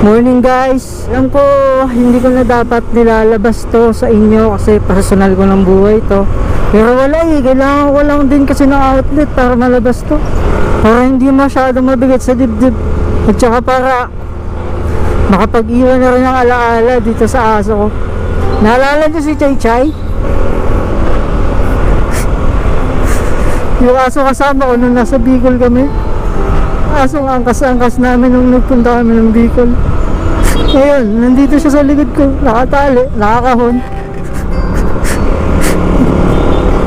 Morning guys, alam ko hindi ko na dapat nilalabas to sa inyo kasi personal ko ng buhay to. Pero wala kailangan ko lang din kasi ng outlet para malabas to, para hindi masyadong mabigat sa dibdib, at saka para makapag-iwan na rin ng alaala dito sa aso ko. Naalala nyo si Chay Chay? Yung aso kasama ko nung nasa Bicol kami. Asong angkas-angkas namin nung nagpunta kami ng Bicol. Ngayon, nandito siya sa likod ko, nakatali, nakakahon.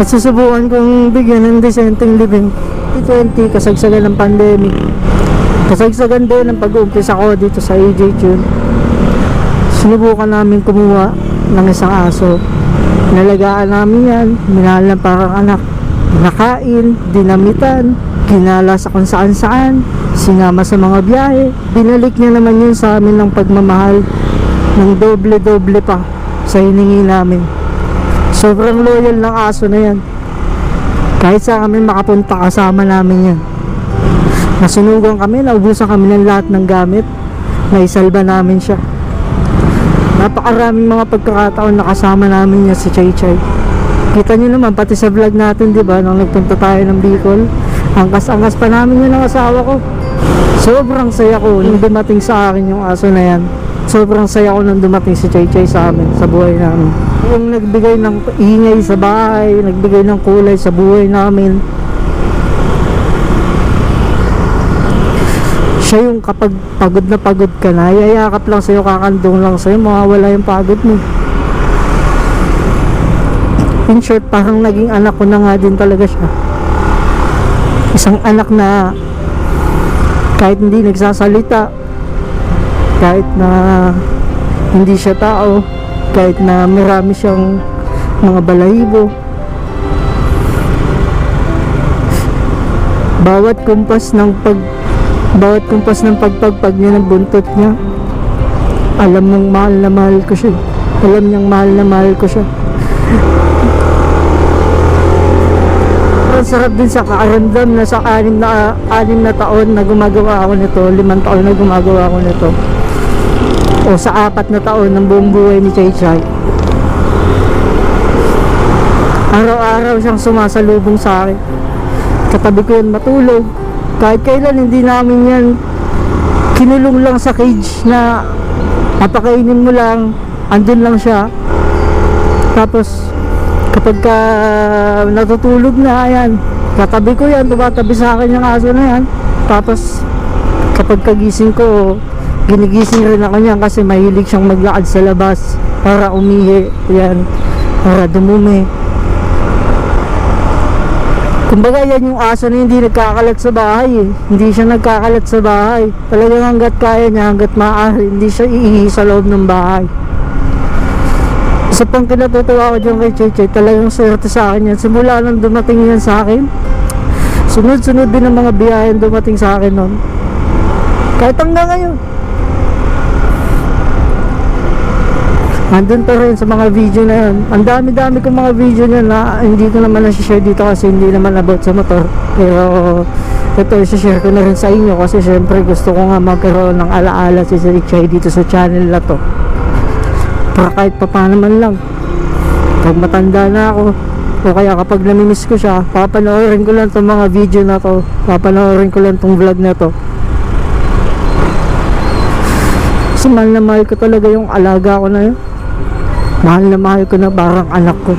At susubukan kong bigyan ng decenteng living. 2020, kasagsagan ng pandemic. Kasagsagan din ng pag-uumpisa ko dito sa AJ Tune. Sinubukan namin kumuha ng isang aso. Nalagaan namin yan, minahal na parang anak. Nakain, dinamitan, kinala sa kung saan-saan, sinama sa mga biyahe. Binalik niya naman yun sa amin ng pagmamahal ng doble-doble pa sa hiningi namin. Sobrang loyal ng aso na yan. Kahit saan kami makapunta, kasama namin yan. Nasunugan kami, naubusan kami ng lahat ng gamit, naisalba namin siya. Napakaraming mga pagkakataon na kasama namin yan si Chay Chay. Kita nyo naman pati sa vlog natin, diba, nung nagpunta tayo ng Bicol, angkas-angkas pa namin yun ng asawa ko. Sobrang saya ko nung dumating sa akin yung aso na yan. Sobrang saya ko nung dumating si Chay Chay sa amin, sa buhay namin. Yung nagbigay ng ingay sa bahay, nagbigay ng kulay sa buhay namin. Siya yung kapag pagod na pagod ka na, yayakap lang sa'yo, kakandong lang sa'yo, mawawala yung pagod mo. In short, parang naging anak ko na nga din talaga siya. Isang anak na kahit hindi nagsasalita, kahit na hindi siya tao, kahit na marami siyang mga balahibo, bawat kumpas ng pagpagpag niya ng buntot niya, alam niyang mahal na mahal ko siya. Alam niyang mahal na mahal ko siya. Sarap din sa kakaramdam na sa 6 na taon na gumagawa ako nito, 5 taon na gumagawa ako nito, o sa 4 na taon ng buong buhay ni Chay Chay, araw-araw siyang sumasalubong sa akin. Katabi ko yan matulog, kahit kailan hindi namin yan kinulong lang sa cage na papakainin mo lang, andun lang siya. Tapos kapag ka natutulog na, ayan, katabi ko yan, tumatabi sa akin yung aso na yan. Tapos kapag kagising ko, ginigising rin ako niyan kasi mahilig siyang maglakad sa labas para umihi, yan, para dumumi. Kumbaga yan yung aso na hindi nagkakalat sa bahay eh. Hindi siya nagkakalat sa bahay. Talagang hanggat kaya niya, hanggat maaari, hindi siya iihi sa loob ng bahay. Isa pang kinatutuwa ko dyan kay Chay Chay, talagang swerte sa akin yan. Simula nang dumating yan sa akin, sunod-sunod din ang mga biyahen dumating sa akin nun. Kahit hanggang ngayon, andun pa rin sa mga video na yun. Ang dami-dami kong mga video na hindi ko naman nasi-share dito kasi hindi naman about sa motor. Pero ito, isi-share ko na rin sa inyo kasi syempre gusto ko nga magkaroon ng alaala si Chay dito sa channel na to. Para kahit pa paano man lang, pag matanda na ako, o kaya kapag namimiss ko siya, papanoorin ko lang itong mga video na to, papanoorin ko lang itong vlog na to. Kasi mahal na mahal ko talaga yung alaga ko na yun. Mahal na mahal ko na parang anak ko.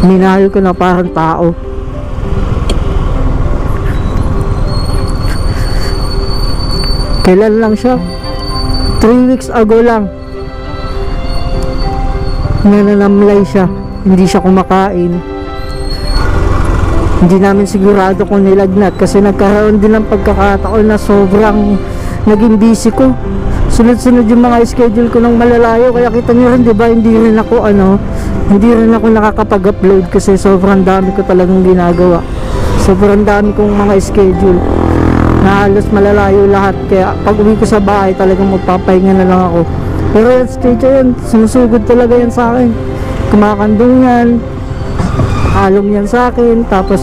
Minahal ko na parang tao. Kailan lang siya? 3 weeks ago lang, nananamlay siya, hindi siya kumakain. Hindi namin sigurado kung nilagnat kasi nagkaroon din ng pagkakataon na sobrang naging busy ko. Sunod-sunod yung mga schedule ko ng malalayo, kaya kita nyo rin, diba, hindi rin ako nakakapag-upload kasi sobrang dami ko talagang ginagawa. Sobrang dami kong mga schedule na halos malalayo lahat, kaya pag uwi ko sa bahay talagang magpapahinga na lang ako. Pero yan, stage yan, sinusugod talaga yan sa akin. Kumakandong yan, halong yan sa akin, tapos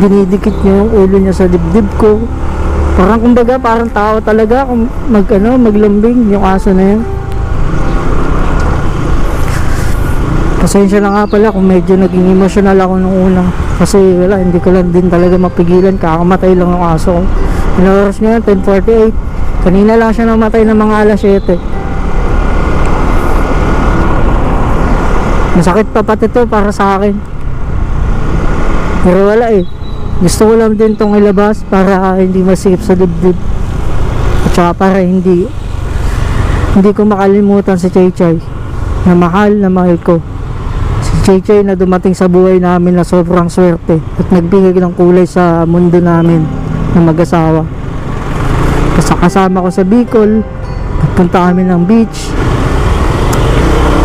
dinidikit niya yung ulo niya sa dibdib ko. Parang kumbaga, parang tao talaga kung maglambing yung aso na yan. Pasensya na nga pala kung medyo naging emotional ako nung una. Kasi wala, hindi ko lang din talaga mapigilan. Kakamatay lang yung aso ko. Ilang oras ngayon, 10:48. Kanina lang siya namatay ng mga alas 7. Masakit pa pati to para sa akin. Pero wala eh. Gusto ko lang din tong ilabas para hindi masikip sa dibdib. At saka para hindi ko makalimutan si Chay Chay na mahal ko. Si Chay Chay na dumating sa buhay namin na sobrang swerte at nagbigay ng kulay sa mundo namin na mag-asawa. Kasama ko sa Bicol, nagpunta kami ng beach,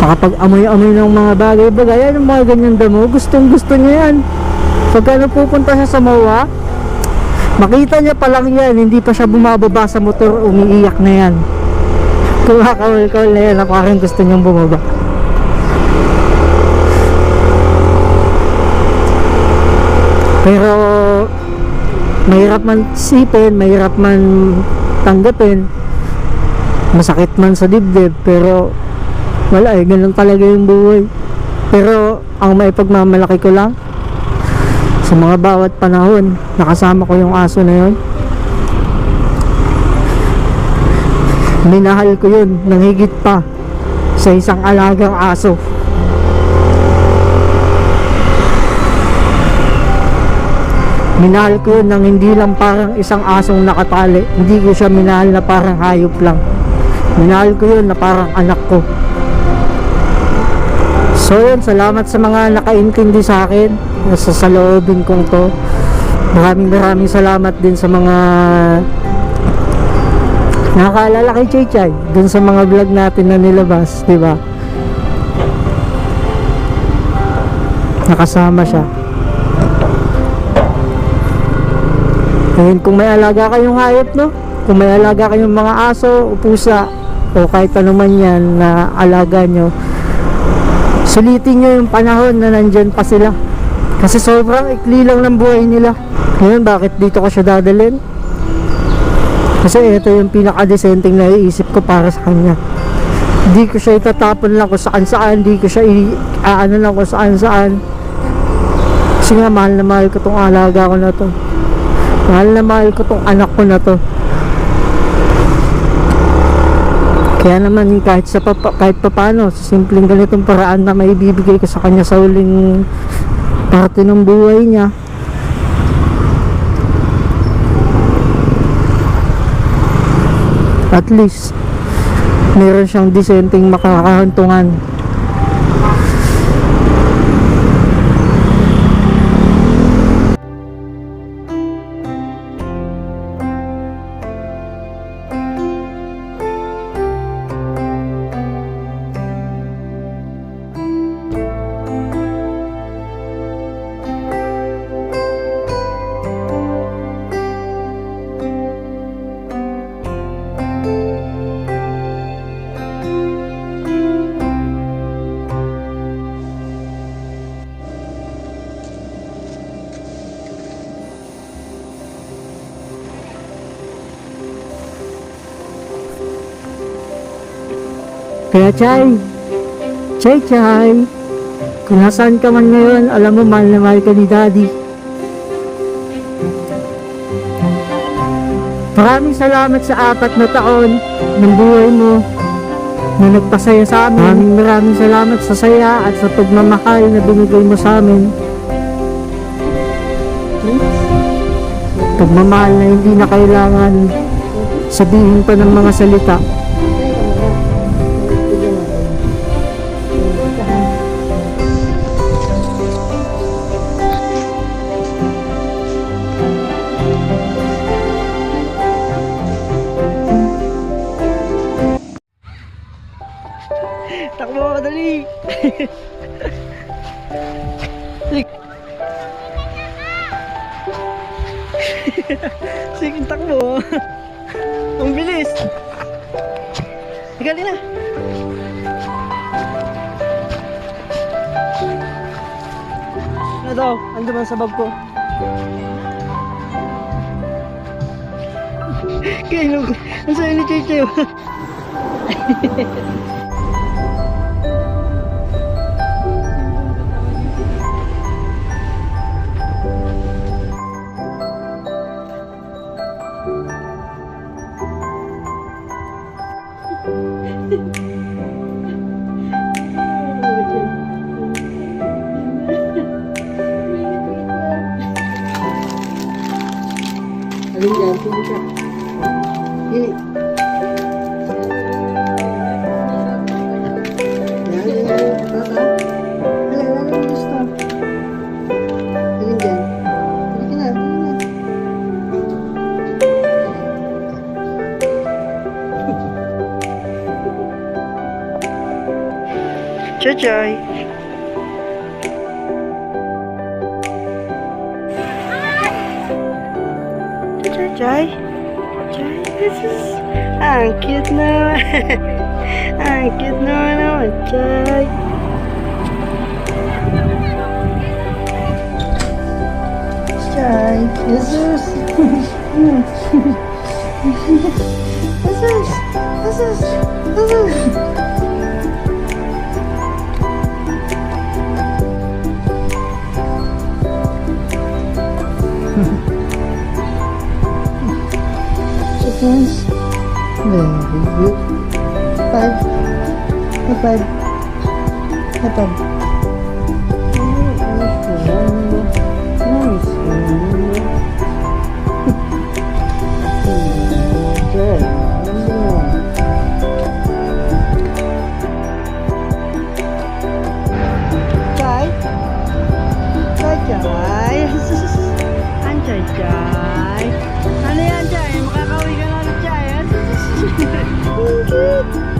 makapag-amoy-amoy ng mga bagay-bagay. Yan yung mga ganyan damo, gustong gusto niya yan. Pagka napupunta siya sa MOA, makita niya pa lang yan, hindi pa siya bumababa sa motor, umiiyak na yan. Kumakawal-kawal na yan, parang gusto niyang bumaba. Pero mahirap man isipin, mahirap man tanggapin, masakit man sa dibdib, pero wala eh, ganun talaga yung buhay. Pero ang maipagmamalaki ko lang, sa mga bawat panahon nakasama ko yung aso na yun, minahal ko yun ng higit pa sa isang alagang aso. Minahal ko yun ng hindi lang parang isang asong nakatali. Hindi ko siya minahal na parang hayop lang. Minahal ko yun na parang anak ko. So yun, salamat sa mga nakaintindi sa akin, sa saloobin kong to. Maraming salamat din sa mga nakakaalala kay Chay Chay dun sa mga vlog natin na nilabas, di ba? Nakasama siya. Ngayon, kung may alaga kayong hayop, no? Kung may alaga kayong mga aso o pusa o kahit ano man yan na alaga nyo, sulitin nyo yung panahon na nandyan pa sila. Kasi sobrang ikli lang ng buhay nila. Ngayon, bakit dito ko siya dadalhin? Kasi ito yung pinaka-decenteng naiisip ko para sa kanya. Hindi ko siya itatapon lang kung saan-saan. Hindi ko siya iaano lang kung saan-saan. Kasi nga, mahal na mahal ko tong alaga ko na to. Mahal na mahal ko tong anak ko na to. Kaya naman kahit paano, sa simpleng ganitong paraan na maibibigay ko sa kanya sa huling parte ng buhay niya, at least meron siyang disenteng makakahantungan. Kaya Chay, kung nasaan ka man ngayon, alam mo, mahal na mahal ka ni Daddy. Maraming salamat sa 4 na taon ng buhay mo na nagpasaya sa amin. Maraming salamat sa saya at sa pagmamahal na binigay mo sa amin. Pagmamahal na hindi na kailangan sabihin pa ng mga salita. Takbo, dali! Sige, takbo! Ang bilis! Higali na! Ano daw? Ando ba sa bag ko? Kaya ang sayo ni Cheche. Alin dyan, sino siya? Ini. Yan. Baka. Alin gusto. Alin dyan. Halika na, halika na. Chachay. Jai, this is ang cute naman. Ang cute naman, Jai. Jai, Jesus. Jesus. Yes. Very good. Five. High five. High five. Nice. Good. Jai. Jai. Anjay, Jai. Ano yan, Jai? Makakauwi ka na ulit, Jai. Cute.